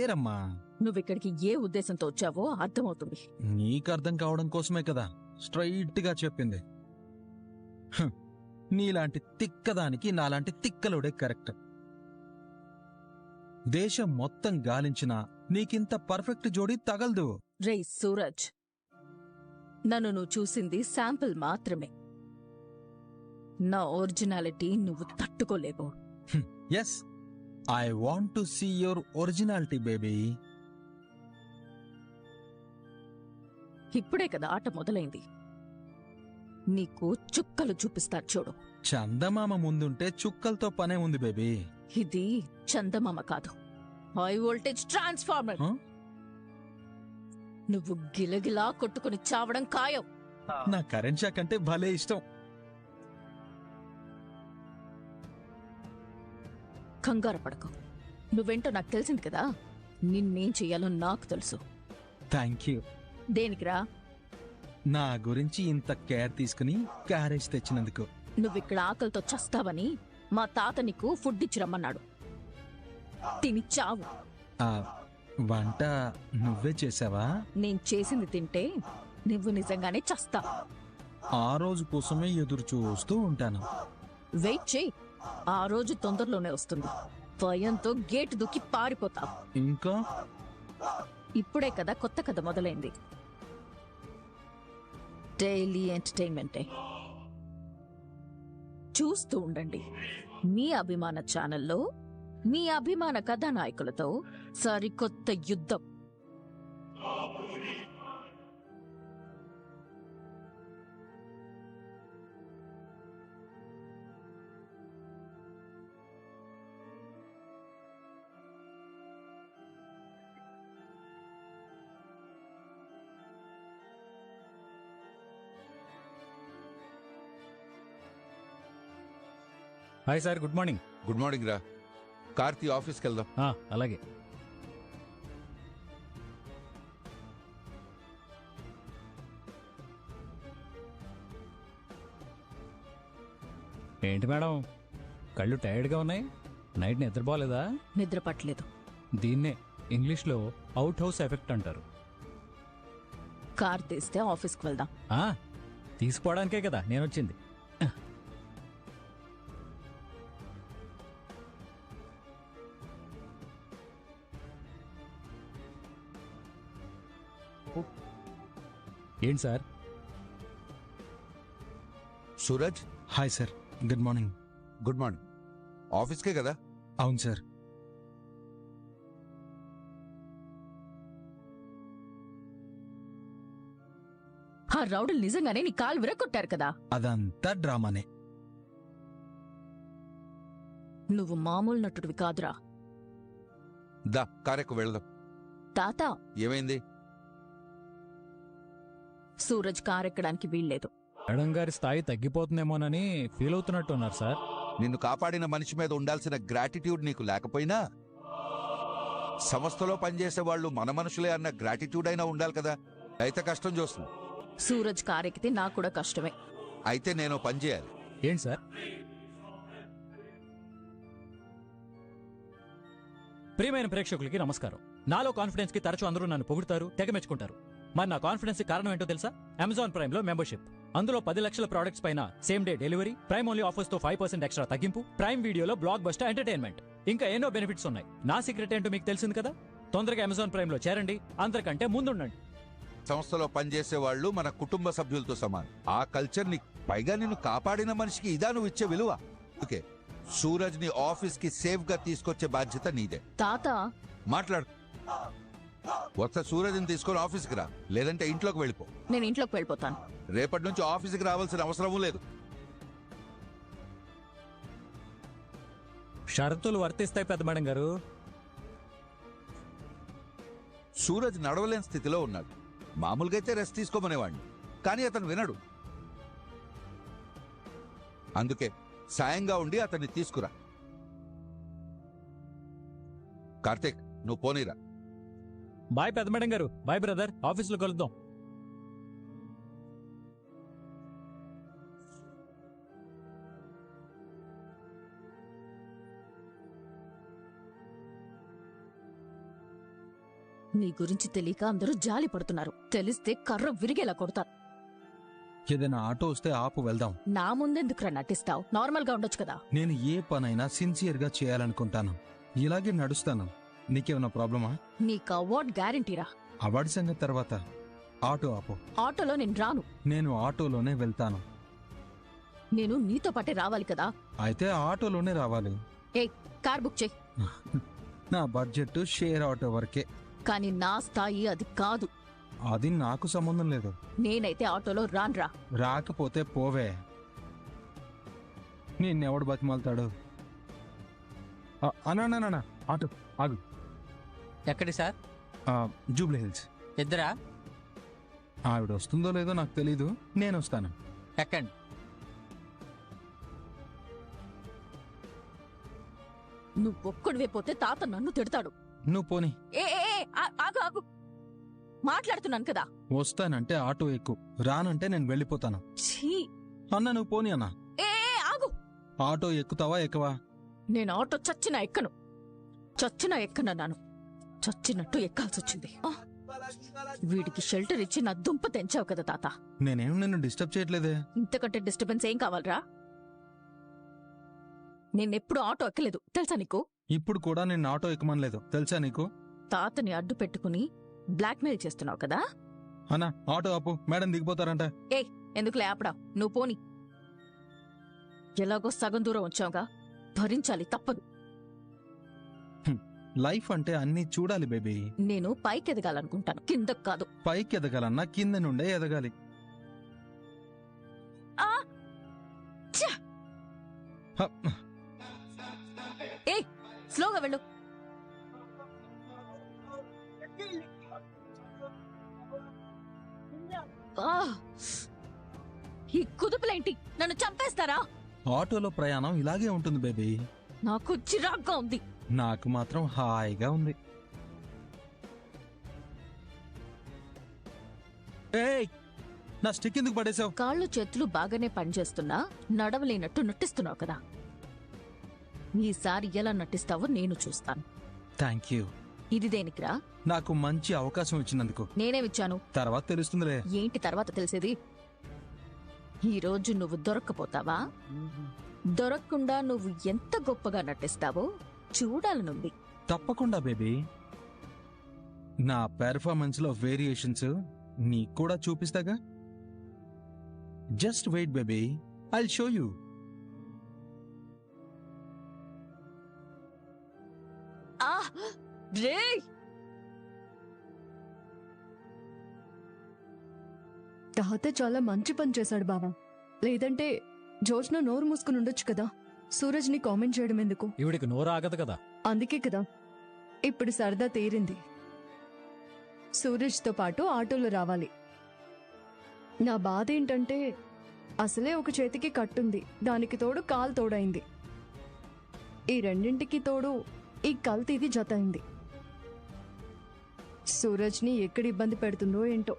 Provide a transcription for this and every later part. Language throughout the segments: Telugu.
ఏరమ్మా, నువ్విక్కడికి ఏ ఉద్దేశంతో వచ్చావో అర్థమవుతుంది. నీకు అర్థం కావడం కోసమే కదా స్ట్రైట్ గా చెప్పింది. హ్, నీలాంటి తిక్కదానికి నాలాంటి తిక్కలుడే కరెక్ట్. దేశం మొత్తం గాలించినా నీకింత పర్ఫెక్ట్ జోడీ తగలదు. రేయ్ సూరజ్, నన్ను నువ్వు చూసింది శాంపిల్ మాత్రమే. నా ఒరిజినాలిటీ నువ్వు తట్టుకోలేవు. Yes, I want to see your originality baby. ఇప్పుడే కదా ఆట మొదలైంది. నీకు చుక్కలు చూపిస్తా చూడు. చందమామ ముందుంటే చుక్కలతో పనే ఉంది బేబీ. ఇది చందమామ కాదు, హై వోల్టేజ్ ట్రాన్స్ఫార్మర్. హ? నువ్వు గిలగిలా కొట్టుకుని చావడం ఖాయం. నా కరెంట్ షాక్ అంటే భలే ఇష్టం. కంగారు పడకు, నువ్వేంటో నాకు తెలిసింది కదా. నిన్నేం చెయ్యాలో నాకు తెలుసు. Thank you. దేనికిరా? నా గురించి ఇంత కేర్ తీసుకుని క్యారేజ్ తెచ్చినందుకు. నువ్విక్కడ ఆకలితో చస్తావని మా తాత నీకు ఫుడ్ ఇచ్చి రమ్మన్నాడు. తిని చావు. ఆ వంట నువ్వే చేసావా? నేను చేసింది తింటే నువ్వు నిజంగానే చస్తావు. ఆ రోజు కోసమే ఎదురు చూస్తూ ఉంటాను. వెయిట్ చేయి, ఆ రోజు తొందరలోనే వస్తుంది. భయంతో గేటు దూకి పారిపోతావు. ఇంకా ఇప్పుడే కదా కొత్త కథ మొదలైంది. డైలీ ఎంటర్టైన్మెంటే. చూస్తూ ఉండండి మీ అభిమాన ఛానల్లో మీ అభిమాన కథానాయకులతో సరికొత్త యుద్ధం. Hi sir, good morning. Good morning రా. కార్తీ ఆఫీస్కి వెళ్దాం. అలాగే. ఏంటి మేడం, కళ్ళు టైర్డ్గా ఉన్నాయి? నైట్ నిద్రపోలేదా? నిద్ర పట్టలేదు. దీన్నే ఇంగ్లీష్లో అవుట్ హౌస్ ఎఫెక్ట్ అంటారు. కార్ తీస్తే ఆఫీస్కి వెళ్దాం. తీసుకోవడానికే కదా నేను వచ్చింది. ఏంటి sir? Suraj, hi sir, good morning. Good morning. ఆఫీస్కే కదా? అవును సార్. ఆ రౌడీలు నిజంగానే నీ కాలు విరగొట్టారు కదా. అదంతా డ్రామానే. నువ్వు మామూలు నటుడివి కాదురా. దా కారెక్కు వెళ్దాం. తాత, ఏమైంది? సూరజ్ కారెక్కడానికి వీల్లేదు. మేడం గారి స్థాయి తగ్గిపోతుందేమోనని ఫీల్ అవుతున్నట్టు ఉన్నారు సార్. నిన్ను కాపాడిన మనిషి మీద ఉండాల్సిన గ్రాటిట్యూడ్ నీకు లేకపోయినా సంస్థలో పనిచేసే వాళ్ళు మన మనుషులే అన్న గ్రాటిట్యూడ్ అయినా ఉండాలి కదా. అయితే కష్టం చూస్తుంది. సూరజ్ కారెక్కితే నాకు కూడా కష్టమే. అయితే నేను పని చేయాలి. ఏంటి సార్? ప్రియమైన ప్రేక్షకులకి నమస్కారం. నాలో కాన్ఫిడెన్స్ కి తరచూ అందరూ నన్ను పొగుడుతారు, తెగ మెచ్చుకుంటారు. మరి నా కాన్ఫిడెన్స్ కి కారణం ఏంటో తెలుసా? అమెజాన్ ప్రైమ్ లో మెంబర్షిప్. అందులో 10 లక్షల ప్రొడక్ట్స్ పైన same day delivery, prime only offers తో 5% ఎక్స్ట్రా తగ్గింపు, ప్రైమ్ వీడియోలో బ్లాక్ బస్టర్ ఎంటర్టైన్మెంట్, ఇంకా ఎన్నో బెనిఫిట్స్ ఉన్నాయి. నా సీక్రెట్ ఏంటో మీకు తెలిసింది కదా. తొందరగా అమెజాన్ ప్రైమ్ లో చేరండి, అందరికంటే ముందుండండి. సంస్థలో పనిచేసే వాళ్ళు మన కుటుంబ సభ్యులతో సమానం. ఆ కల్చర్ ని, పైగా నిన్ను కాపాడిన మనిషికి ఇదా నువ్వు ఇచ్చే విలువ. ఓకే, సూరజ్ ని ఆఫీస్ కి సేఫ్ గా తీసుకొచ్చే బాధ్యత నీదే. తాత, మాట్లాడు. వస్తా సూరజ్ని తీసుకొని ఆఫీస్కి రా, లేదంటే ఇంట్లోకి వెళ్ళిపో. నేను ఇంట్లోకి వెళ్ళిపోతాను. రేపటి నుంచి ఆఫీస్కి రావాల్సిన అవసరం లేదు. షరతులు వర్తిస్తాయి పెద్ద మేడం గారు. సూరజ్ నడవలేని స్థితిలో ఉన్నాడు. మామూలుగా అయితే రెస్ట్ తీసుకోమనేవాడిని, కానీ అతను వినడు. అందుకే సాయంగా ఉండి అతన్ని తీసుకురా. కార్తీక్, నువ్వు పోనీరా. బాయ్ పెద్ద మేడం గారు. బాయ్ బ్రదర్, ఆఫీస్లో కలుద్దాం. నీ గురించి తెలియక అందరూ జాలి పడుతున్నారు. తెలిస్తే కర్ర విరిగేలా కొడతారు. ఏదైనా ఆటో వస్తే ఆపు, వెళ్దాం. నా ముందెందుకురా నటిస్తావు? నార్మల్ గా ఉండొచ్చు కదా. నేను ఏ పనైనా సిన్సియర్గా చేయాలనుకుంటాను. ఇలాగే నడుస్తాను. నీకేమైనా ప్రాబ్లమా? నీకు అవార్డ్ గ్యారంటీరా. అవార్డు సంగతి తర్వాత. ఆటో ఆపు. ఆటోలో నేను రాను. నేను ఆటోలోనే వెళ్తాను. నేను నీతో పాటే రావాలి కదా. అయితే ఆటోలోనే రావాలి. కార్ బుక్ చెయ్యి. నా బడ్జెట్ షేర్ ఆటో వరకే. కానీ నా స్థాయి అది కాదు. అది నాకు సంబంధం లేదు. నేనైతే ఆటోలో రాన్రా. రాకపోతే పోవే. నిన్నెవడు బతిమాలుతాడు? అన్నా ఆటో ఆగు. ఎక్కడి సార్? Jubilee hills. ఇద్దరా? ఆవిడ వస్తుందో లేదో నాకు తెలీదు, నేను వస్తాను. ఎక్కండి. నువ్వొక్కడివే పోతే తాత నన్ను తిడతాడు. నువ్వు పోని. ఆగు ఆగు, మాట్లాడుతున్నాను కదా. వస్తానంటే ఆటో ఎక్కు, రానంటే నేను వెళ్ళిపోతాను. ఛీ! అన్న నువ్వు పోని అన్న. ఆగు. ఆటో ఎక్కుతావా ఎక్కవా? నేను ఆటో చచ్చినా ఎక్కనన్నాను. చచ్చినట్టు ఎక్కాల్సొచ్చింది. వీడికి షెల్టర్ ఇచ్చి నా దుంప తెంచావు కదా తాత. నేనేం నిన్ను డిస్టర్బ్ చేయట్లేదే. ఇంతకంటే డిస్టర్బెన్స్ ఏం కావాలరా? నేనెప్పుడు ఆటో ఎక్కలేదు తెలుసా నీకు? ఇప్పుడు కూడా నేను ఆటో ఎక్కమనలేదు తెలుసా నీకు? తాతని అడ్డు పెట్టుకుని బ్లాక్మెయిల్ చేస్తున్నావు కదా. అన్నా ఆటో ఆపు, మేడం దిగిపోతారంట. ఎందుకులే ఆపడా, నువ్వు పోని. ఎలాగో సగం దూరం వచ్చావుగా, భరించాలి, తప్పదు. లైఫ్ అంటే అన్నీ చూడాలి బేబీ. నేను పైకి ఎదగాలనుకుంటాను, కిందకు కాదు. పైకి ఎదగాలన్నా కింద నుండే ఎదగాలి. హ, స్లోగా వెళ్ళు. ఈ కుదుపులేంటి? నన్ను చంపేస్తారా? ఆటోలో ప్రయాణం ఇలాగే ఉంటుంది బేబీ. నాకు చిరాగ్గా ఉంది. నాకు మాత్రం హాయిగా ఉంది. ఏయ్, నా స్టిక్ ఎందుకు పడేసావు? కాళ్ళు చేతులు బాగానే పనిచేస్తున్నా నడవలేనట్టు నటిస్తున్నావు కదా. ఈసారి ఎలా నటిస్తావో నేను చూస్తాను. Thank you. ఇది దేనికిరా? నాకు మంచి అవకాశం ఇచ్చినందుకు. నేనేమిచ్చాను? తర్వాత తెలుస్తుందిలే. ఏంటి తర్వాత తెలిసేది? ఈరోజు నువ్వు దొరక్కపోతావా? దొరకకుండా నువ్వు ఎంత గొప్పగా నటిస్తావో చూడాలనుంది. తప్పకుండా బేబీ. నా పెర్ఫార్మెన్స్ లో వేరియేషన్స్ నీకు కూడా చూపిస్తాగా. Just wait baby, I'll show you. తాత చాలా మంచి పని చేశాడు బావా. లేదంటే జోష్న నోరు మూసుకుని ఉండొచ్చు కదా. సూరజ్ ని కామెంట్ చేయడం ఎందుకు? ఈవిడికి నోరు ఆగదు కదా. అందుకే కదా ఇప్పుడు సరదా తీరింది. సూరజ్ తో పాటు ఆటోలో రావాలి. నా బాధ ఏంటంటే అసలే ఒక చేతికి కట్టుంది, దానికి తోడు కాలు తోడైంది. ఈ రెండింటికి తోడు ఈ కల్తీది జత అయింది. సూరజ్ ని ఎక్కడ ఇబ్బంది పెడుతుందో ఏంటో.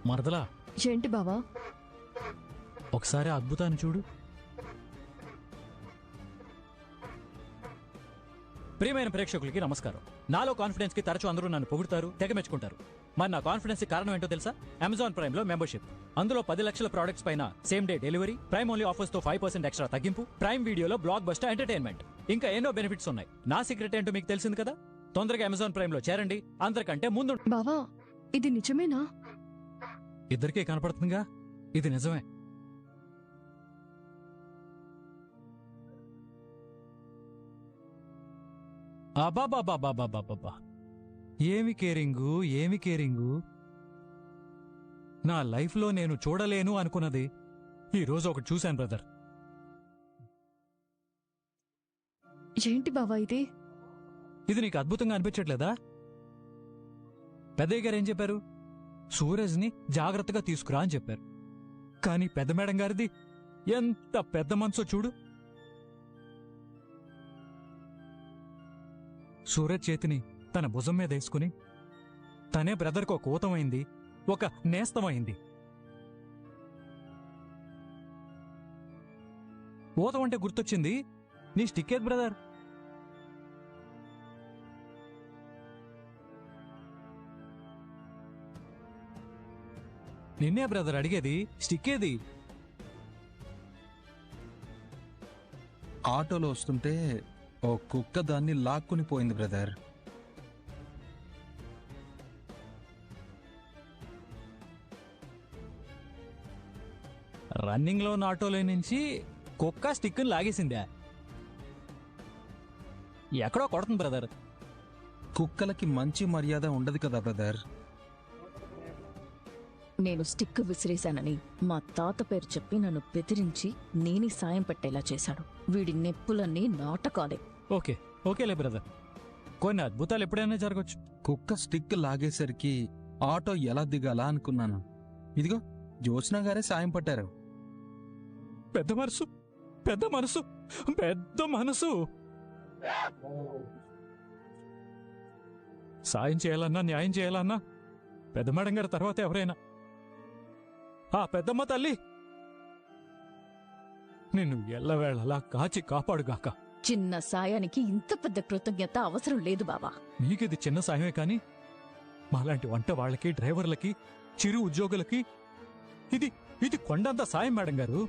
మరదలా, ఏంటి బావా? ఒకసారి అద్భుతాన్ని చూడు. ప్రియమైన ప్రేక్షకులకి నమస్కారం. నాలో కాన్ఫిడెన్స్ కి తరచూ అందరూ నన్ను పొగుడుతారు, తెగ మెచ్చుకుంటారు. మరి నా కాన్ఫిడెన్స్ కి కారణం ఏంటో తెలుసా? అమెజాన్ ప్రైమ్ లో మెంబర్షిప్. అందులో 10 లక్షల ప్రొడక్ట్స్ పైన same day delivery, prime only offers తో 5% ఎక్స్ట్రా తగ్గింపు, ప్రైమ్ వీడియోలో బ్లాక్ బస్టర్ ఎంటర్టైన్మెంట్, ఇంకా ఎన్నో బెనిఫిట్స్ ఉన్నాయి. నా సీక్రెట్ ఏంటో మీకు తెలిసింది కదా. తొందరగా అమెజాన్ ప్రైమ్ లో చేరండి, అందరికంటే ముందు. బావా ఇది నిజమేనా? ఇద్దరికీ కనపడుతుందిగా, ఇది నిజమే. అబాబాబాబాబాబాబా, ఏమి కేరింగు, ఏమి కేరింగు. నా లైఫ్లో నేను చూడలేను అనుకున్నది ఈరోజు ఒకటి చూశాను బ్రదర్. ఏంటి బావా ఇది? ఇది నీకు అద్భుతంగా అనిపించట్లేదా? పెద్దయ్య గారు ఏం చెప్పారు? సూరజ్ని జాగ్రత్తగా తీసుకురా అని చెప్పారు. కానీ పెద్ద మేడం గారిది ఎంత పెద్ద మనసో చూడు. సూరజ్ చేతిని తన భుజం మీద వేసుకుని తనే బ్రదర్కి ఒక ఊతమైంది, ఒక నేస్తమైంది. ఊతం అంటే గుర్తొచ్చింది, నీ స్టిక్ ఏది బ్రదర్? నిన్నే బ్రదర్ అడిగేది, స్టిక్ ఏది? ఆటోలో వస్తుంటే ఓ కుక్క దాన్ని లాక్కుని పోయింది బ్రదర్. రన్నింగ్ లో ఉన్న ఆటోలో నుంచి కుక్క స్టిక్ లాగేసిందా? ఎక్కడో కొడుతుంది బ్రదర్. కుక్కలకి మంచి మర్యాద ఉండదు కదా బ్రదర్. నేను స్టిక్ విసిరేశానని మా తాత పేరు చెప్పి నన్ను బెదిరించి నేనే సాయం పెట్టేలా చేశాడు. వీడి నెప్పులన్నీ నాటకాలే. ఓకే ఓకేలే బ్రదర్, కొన్ని అద్భుతాలు ఎప్పుడైనా జరగచ్చు. కుక్క స్టిక్ లాగేసరికి ఆటో ఎలా దిగాలా అనుకున్నాను. ఇదిగో జ్యోత్స్న గారే సాయం పట్టారు. పెద్ద మనసు, పెద్ద మనసు, పెద్ద మనసు. సాయం చేయాలన్నా, న్యాయం చేయాలన్నా పెద్ద మేడం గారి తర్వాత ఎవరైనా. ఆ పెద్దమ్మ తల్లి నిన్ను ఎల్లవేళలా కాచి కాపాడుగాక. చిన్న సాయానికి ఇంత పెద్ద కృతజ్ఞత అవసరం లేదు బావా. నీకిది చిన్న సాయమే కాని మాలాంటి వంట వాళ్ళకి, డ్రైవర్లకి, చిరు ఉద్యోగులకి ఇది ఇది కొండంత సాయం మేడం గారు.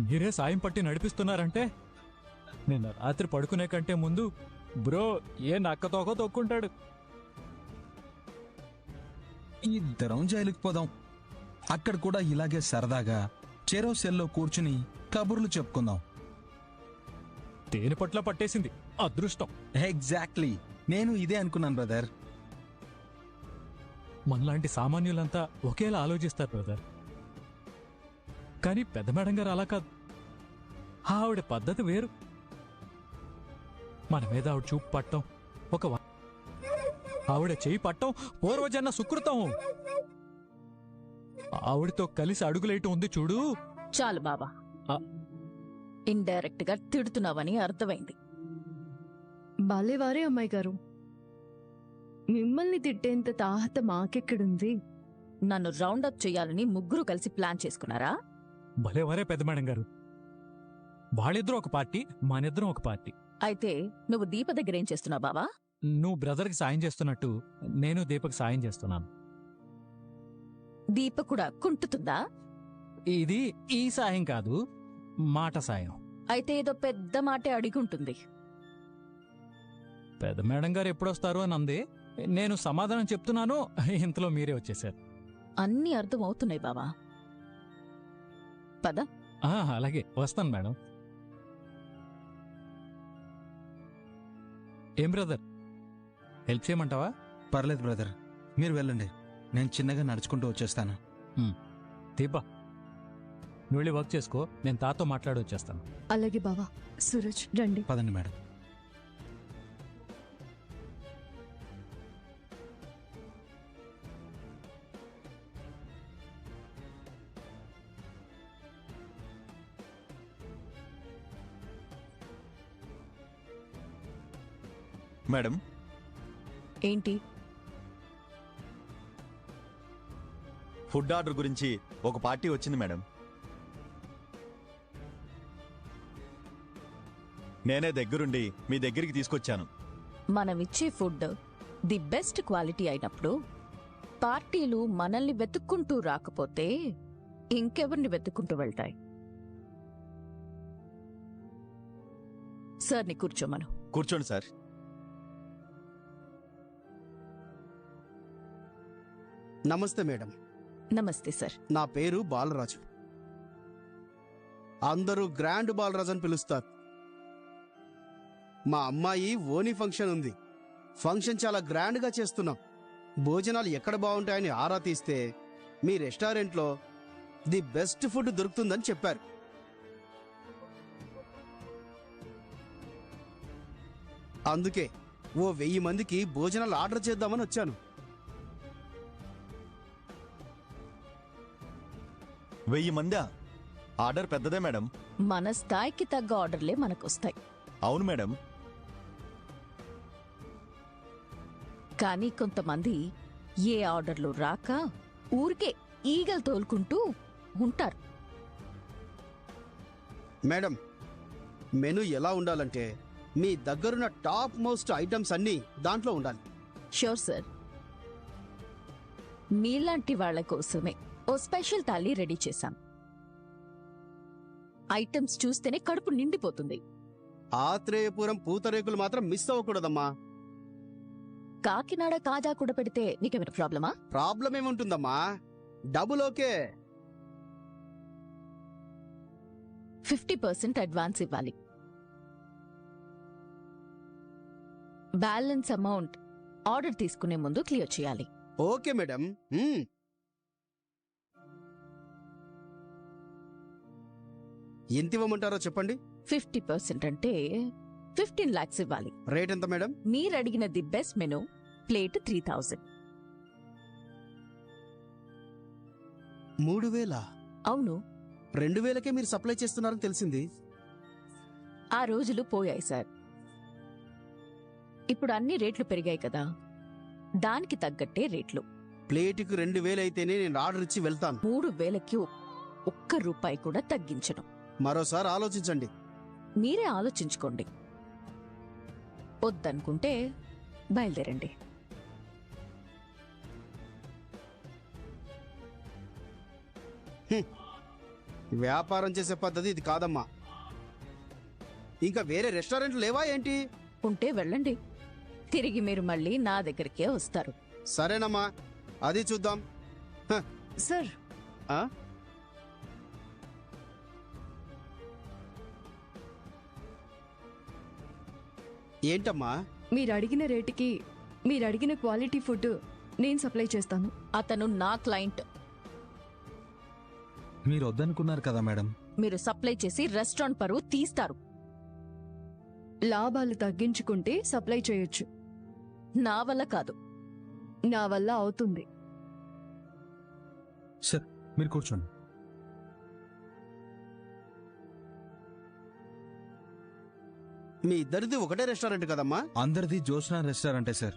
మీరే సాయం పట్టి నడిపిస్తున్నారంటే నిన్న రాత్రి పడుకునే కంటే ముందు బ్రో ఏ నక్కతోకో తొక్కుంటాడు. ఇద్దరం జైలుకి పోదాం. అక్కడ కూడా ఇలాగే సరదాగా చెరో సెల్లో కూర్చుని కబుర్లు చెప్పుకుందాం. తేనె పట్ల పట్టేసింది అదృష్టం. ఎగ్జాక్ట్లీ, నేను ఇదే అనుకున్నాను బ్రదర్. మనలాంటి సామాన్యులంతా ఒకేలా ఆలోచిస్తారు బ్రదర్. కానీ పెద్ద మేడం గారు అలా కాదు. ఆవిడ పద్ధతి వేరు. మన మీద ఆవిడ చూపు పట్టం, ఆవిడ చేయి పట్టం పూర్వజన్మ సుకృతం. ఆవిడతో కలిసి అడుగులేయటం ఉంది చూడు. చాలు బావా, ఆ. ఇండైరెక్ట్ గా తిడుతున్నావని అర్థమైంది. బాలేవారే అమ్మాయి గారు, మిమ్మల్ని తిట్టేంత తాహత మాకెక్కడుంది? నన్ను రౌండప్ చేయాలని ముగ్గురు కలిసి ప్లాన్ చేసుకున్నారా? భలేవరే పెద్ద మేడం గారు. వాళ్ళిద్దరూ ఒక పార్టీ, మనిద్దరం ఒక పార్టీ. అయితే నువ్వు దీప దగ్గర ఏం చేస్తున్నావు బావా? నువ్వు బ్రదర్కి సాయం చేస్తున్నట్టు నేను దీపక్ సాయం చేస్తున్నాను. దీప కూడా కుంటుతుందా? ఇది ఈ సాయం కాదు, మాట సాయం. అయితే ఏదో పెద్ద మాటే అడిగుంటుంది. పెద్ద మేడం గారు ఎప్పుడొస్తారు అని అంది. నేను సమాధానం చెప్తున్నాను, ఇంతలో మీరే వచ్చేసారు. అన్నీ అర్థం అవుతున్నాయి బావా. పద. అలాగే వస్తాను మేడం. ఏం బ్రదర్, హెల్ప్ చేయమంటావా? పర్లేదు బ్రదర్, మీరు వెళ్ళండి. నేను చిన్నగా నడుచుకుంటూ వచ్చేస్తాను. దీపా, నువ్వు వెళ్ళి వర్క్ చేసుకో, నేను తాతో మాట్లాడి వచ్చేస్తాను. అలాగే బావా. సూరజ్ రండి. పదండి మేడం. మేడం, ఏంటి? ఫుడ్ ఆర్డర్ గురించి ఒక పార్టీ వచ్చింది మేడం. నేనే దగ్గరుండి మీ దగ్గరికి తీసుకొచ్చాను. మనమిచ్చే ఫుడ్ ది బెస్ట్ క్వాలిటీ అయినప్పుడు పార్టీలు మనల్ని వెతుక్కుంటూ రాకపోతే ఇంకెవరిని వెతుక్కుంటూ వెళ్తాయి? సార్ని కూర్చోమను. కూర్చోండి సార్. నమస్తే మేడం. నమస్తే సార్. నా పేరు బాలరాజు. అందరూ గ్రాండ్ బాలరాజు అని పిలుస్తారు. మా అమ్మాయి ఓనీ ఫంక్షన్ ఉంది. ఫంక్షన్ చాలా గ్రాండ్గా చేస్తున్నాం. భోజనాలు ఎక్కడ బాగుంటాయని ఆరా తీస్తే మీ రెస్టారెంట్లో ది బెస్ట్ ఫుడ్ దొరుకుతుందని చెప్పారు. అందుకే ఓ 1000 మందికి భోజనాలు ఆర్డర్ చేద్దామని వచ్చాను. 1000 మందా? ఆర్డర్ పెద్దదే మేడం. మన స్థాయికి తగ్గ ఆర్డర్లే మనకొస్తాయి. అవును మేడం. కానీ కొంతమంది ఏ ఆర్డర్లు రాక ఊరికే ఈగలు తోలుకుంటూ ఉంటారు. మేడం, మెను ఎలా ఉండాలంటే మీ దగ్గరున్న టాప్ మోస్ట్ ఐటమ్స్ అన్నీ దాంట్లో ఉండాలి. Sure sir. మీలాంటి వాళ్ళ కోసమే ఓ స్పెషల్ థాలీ రెడీ చేశాం. ఐటమ్స్ చూస్తేనే కడుపు నిండిపోతుంది. ఆత్రేయపురం పూతరేకులు మాత్రం మిస్ అవ్వకూడదమ్మా. కాకినాడ కాజా కూడా పెడితే నీకేమైనా ప్రాబ్లమా? ప్రాబ్లం ఏముంటుందమ్మా, డబుల్ ఓకే. 50% అడ్వాన్స్ ఇవ్వాలి. బ్యాలెన్స్ అమౌంట్ ఆర్డర్ తీసుకునే ముందు క్లియర్ చేయాలి. Okay madam. ఎంత ఇవ్వమంటారో చెప్పండి. 50% అంటే 15 lakhs ఇవ్వాలి. రేట్ ఎంత మేడం? మీరు అడిగిన ది బెస్ట్ మెను ప్లేట్ 3000. 3000? అవును, 2000కే మీరు సప్లై చేస్తున్నారని తెలిసింది. ఆ రోజులు పోయాయి సార్. ఇప్పుడు అన్ని రేట్లు పెరిగాయి కదా, దానికి తగ్గట్టే రేట్లు. ప్లేటుకు 2000 అయితేనే నేను ఆర్డర్ ఇచ్చి వెళ్తాను. 3000కి ఒక్క రూపాయి కూడా తగ్గించను. మరోసారి ఆలోచించండి. మీరే ఆలోచించుకోండి. వద్దనుకుంటే బయలుదేరండి. వ్యాపారం చేసే పద్ధతి ఇది కాదమ్మా. ఇంకా వేరే రెస్టారెంట్లు లేవా ఏంటి? ఉంటే వెళ్ళండి. తిరిగి మీరు మళ్ళీ నా దగ్గరికే వస్తారు. సరేనమ్మా, అది చూద్దాం. సార్, ఆ? ఏంటమ్మా? మీరు అడిగిన రేటుకి మీరు అడిగిన క్వాలిటీ ఫుడ్ నేను సప్లై చేస్తాను. అతను నా క్లయింట్. మీరు వద్దనుకున్నారు కదా మేడం. మీరు సప్లై చేసి రెస్టారెంట్ పరువు తీస్తారు. లాభాలు తగ్గించుకుంటే సప్లై చేయొచ్చు. నా వల్ల కాదు. నా వల్ల అవుతుంది. సార్ మీరు కూర్చోండి. మీ ఇద్దరిది ఒకటే రెస్టారెంట్ కదమ్మా? అందరిది జోష్నా రెస్టారెంటే సార్,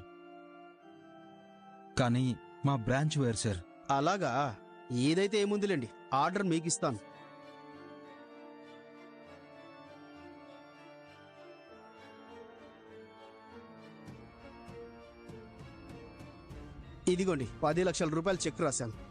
కానీ మా బ్రాంచ్ వేరు సార్. అలాగా? ఏదైతే ఏముందిలేండి, ఆర్డర్ మీకు ఇస్తాను. ఇదిగోండి 10 లక్షల రూపాయలు చెక్ రాశాను.